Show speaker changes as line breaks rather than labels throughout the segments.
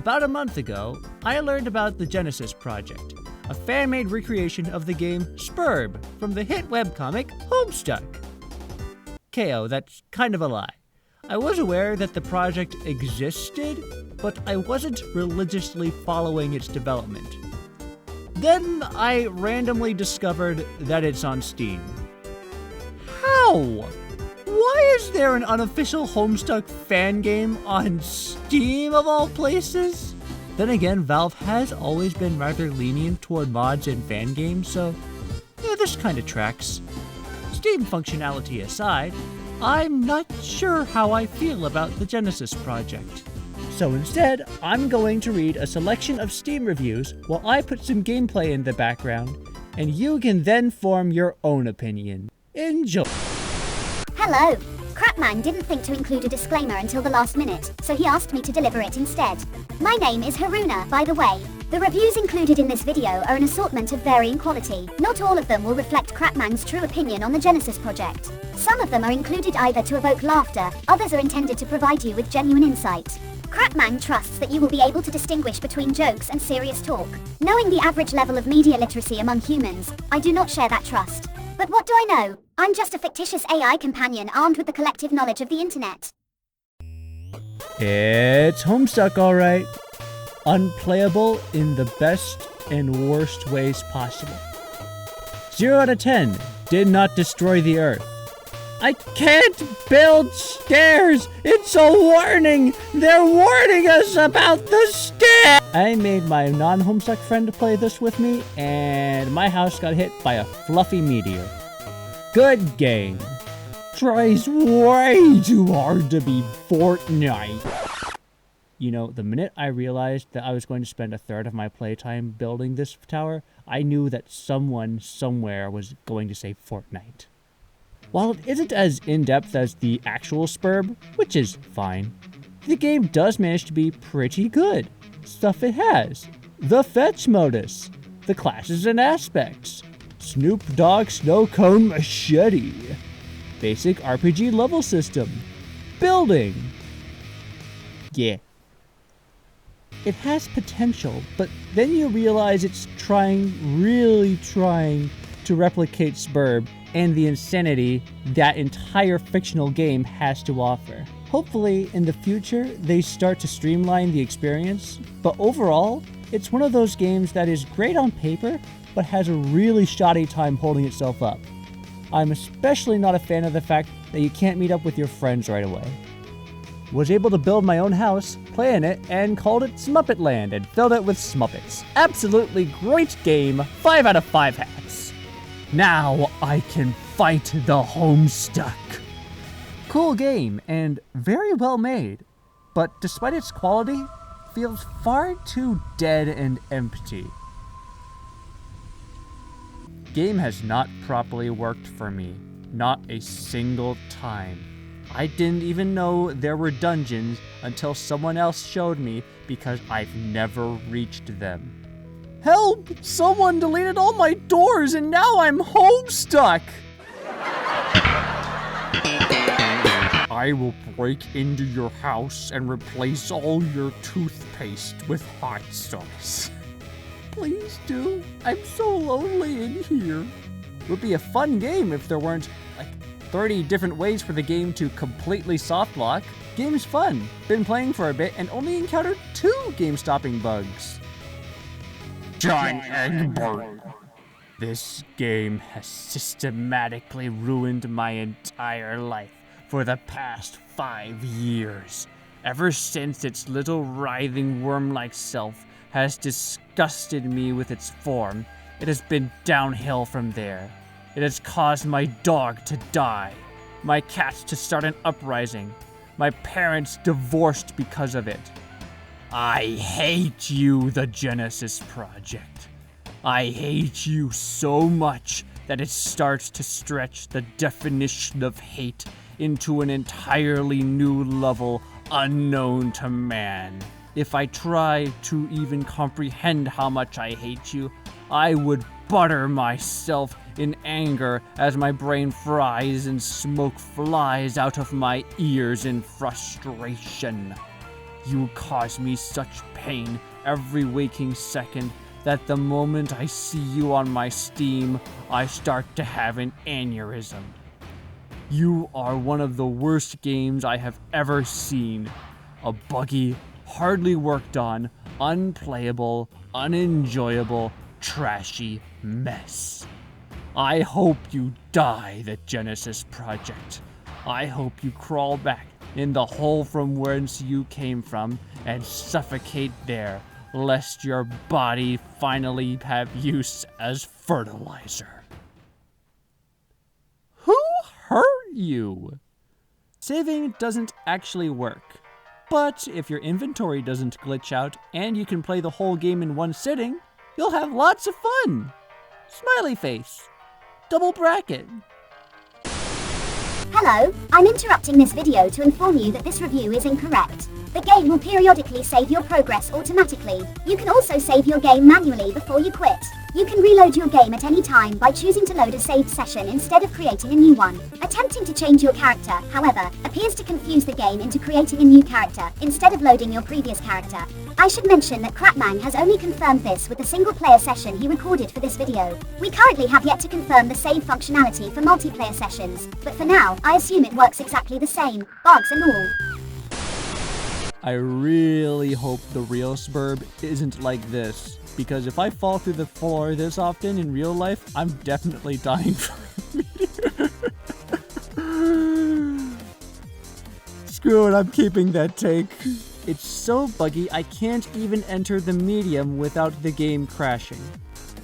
About a month ago, I learned about the Genesis Project, a fan-made recreation of the game Spurb from the hit webcomic Homestuck. KO, that's kind of a lie. I was aware that the project existed, but I wasn't religiously following its development. Then I randomly discovered that it's on Steam. How? Why is there an unofficial Homestuck fan game on Steam of all places? Then again, Valve has always been rather lenient toward mods and fan games, so yeah, this kind of tracks. Steam functionality aside, I'm not sure how I feel about the Genesis Project. So instead, I'm going to read a selection of Steam reviews while I put some gameplay in the background, and you can then form your own opinion. Enjoy!
Hello! Crapman didn't think to include a disclaimer until the last minute, so he asked me to deliver it instead. My name is Haruna, by the way. The reviews included in this video are an assortment of varying quality. Not all of them will reflect Crapman's true opinion on the Genesis Project. Some of them are included either to evoke laughter, others are intended to provide you with genuine insight. Crapman trusts that you will be able to distinguish between jokes and serious talk. Knowing the average level of media literacy among humans, I do not share that trust. But what do I know? I'm just a fictitious AI companion armed with the collective knowledge of the internet.
It's Homestuck, alright. Unplayable in the best and worst ways possible. 0 out of 10. Did not destroy the earth. I can't build stairs! It's a warning! They're warning us about the stairs! I made my non-Homestuck friend to play this with me, and my house got hit by a fluffy meteor. Good game. Tries way too hard to be Fortnite. You know, the minute I realized that I was going to spend a third of my playtime building this tower, I knew that someone somewhere was going to say Fortnite. While it isn't as in-depth as the actual Spurb, which is fine, the game does manage to be pretty good. Stuff it has: the fetch modus, the classes and aspects, Snoop Dogg snow cone machete, basic RPG level system, building. Yeah. It has potential, but then you realize it's really trying to replicate Spurb and the insanity that entire fictional game has to offer. Hopefully, in the future, they start to streamline the experience, but overall, it's one of those games that is great on paper, but has a really shoddy time holding itself up. I'm especially not a fan of the fact that you can't meet up with your friends right away. Was able to build my own house, play in it, and called it Smuppet Land and filled it with Smuppets. Absolutely great game, 5 out of 5 hats. Now I can fight the Homestuck. Cool game and very well made, but despite its quality, feels far too dead and empty. Game has not properly worked for me, not a single time. I didn't even know there were dungeons until someone else showed me because I've never reached them. Help! Someone deleted all my doors and now I'm Homestuck! I will break into your house and replace all your toothpaste with hot sauce. Please do. I'm so lonely in here. It would be a fun game if there weren't, 30 different ways for the game to completely soft lock. Game's fun. Been playing for a bit and only encountered 2 game-stopping bugs. John Egbert. This game has systematically ruined my entire life for the past 5 years. Ever since its little writhing worm-like self has disgusted me with its form, it has been downhill from there. It has caused my dog to die, my cats to start an uprising, my parents divorced because of it. I hate you, the Genesis Project. I hate you so much that it starts to stretch the definition of hate into an entirely new level unknown to man. If I try to even comprehend how much I hate you, I would butter myself in anger as my brain fries and smoke flies out of my ears in frustration. You cause me such pain every waking second that the moment I see you on my Steam, I start to have an aneurysm. You are one of the worst games I have ever seen. A buggy, hardly worked on, unplayable, unenjoyable, trashy mess. I hope you die, the Genesis Project. I hope you crawl back in the hole from whence you came from and suffocate there, lest your body finally have use as fertilizer. Who hurt you? Saving doesn't actually work, but if your inventory doesn't glitch out and you can play the whole game in one sitting, you'll have lots of fun. Smiley face. Double bracket.
Hello, I'm interrupting this video to inform you that this review is incorrect. The game will periodically save your progress automatically. You can also save your game manually before you quit. You can reload your game at any time by choosing to load a saved session instead of creating a new one. Attempting to change your character, however, appears to confuse the game into creating a new character instead of loading your previous character. I should mention that Crapman has only confirmed this with a single player session he recorded for this video. We currently have yet to confirm the save functionality for multiplayer sessions, but for now, I assume it works exactly the same, bugs and all.
I really hope the real Spurb isn't like this, because if I fall through the floor this often in real life, I'm definitely dying from it. Screw it, I'm keeping that take. It's so buggy I can't even enter the medium without the game crashing.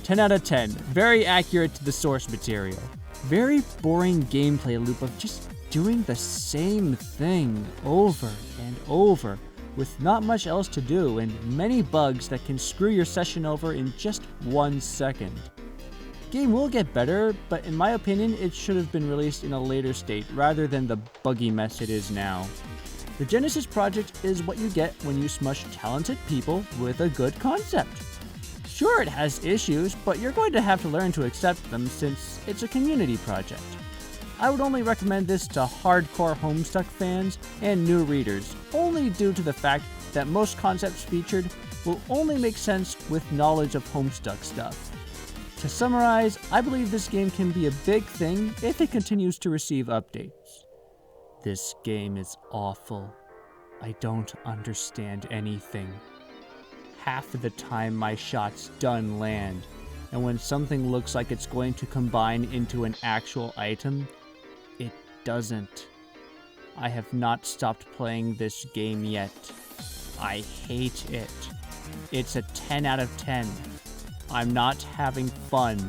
10 out of 10, very accurate to the source material. Very boring gameplay loop of just doing the same thing over and over with not much else to do and many bugs that can screw your session over in just 1 second. Game will get better, but in my opinion it should have been released in a later state rather than the buggy mess it is now. The Genesis Project is what you get when you smush talented people with a good concept. Sure, it has issues, but you're going to have to learn to accept them since it's a community project. I would only recommend this to hardcore Homestuck fans and new readers, only due to the fact that most concepts featured will only make sense with knowledge of Homestuck stuff. To summarize, I believe this game can be a big thing if it continues to receive updates. This game is awful. I don't understand anything. Half of the time my shots don't land, and when something looks like it's going to combine into an actual item, it doesn't. I have not stopped playing this game yet. I hate it. It's a 10 out of 10. I'm not having fun,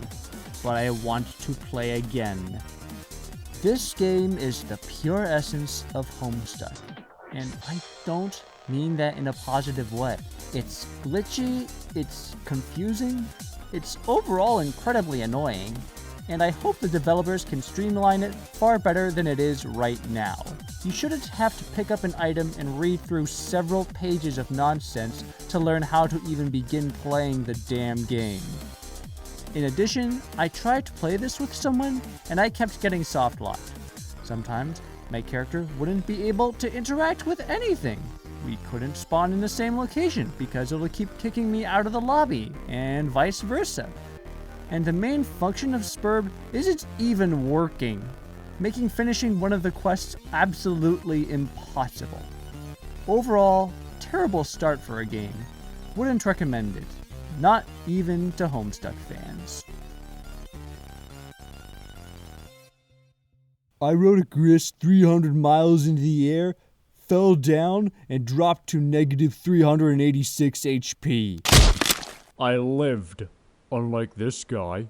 but I want to play again. This game is the pure essence of Homestuck, and I don't mean that in a positive way. It's glitchy, it's confusing, it's overall incredibly annoying, and I hope the developers can streamline it far better than it is right now. You shouldn't have to pick up an item and read through several pages of nonsense to learn how to even begin playing the damn game. In addition, I tried to play this with someone, and I kept getting soft-locked. Sometimes, my character wouldn't be able to interact with anything. We couldn't spawn in the same location because it'll keep kicking me out of the lobby, and vice versa. And the main function of Spurb isn't even working, making finishing one of the quests absolutely impossible. Overall, terrible start for a game. Wouldn't recommend it, not even to Homestuck fans. I rode a Gris 300 miles into the air, fell down, and dropped to negative 386 HP. I lived, unlike this guy.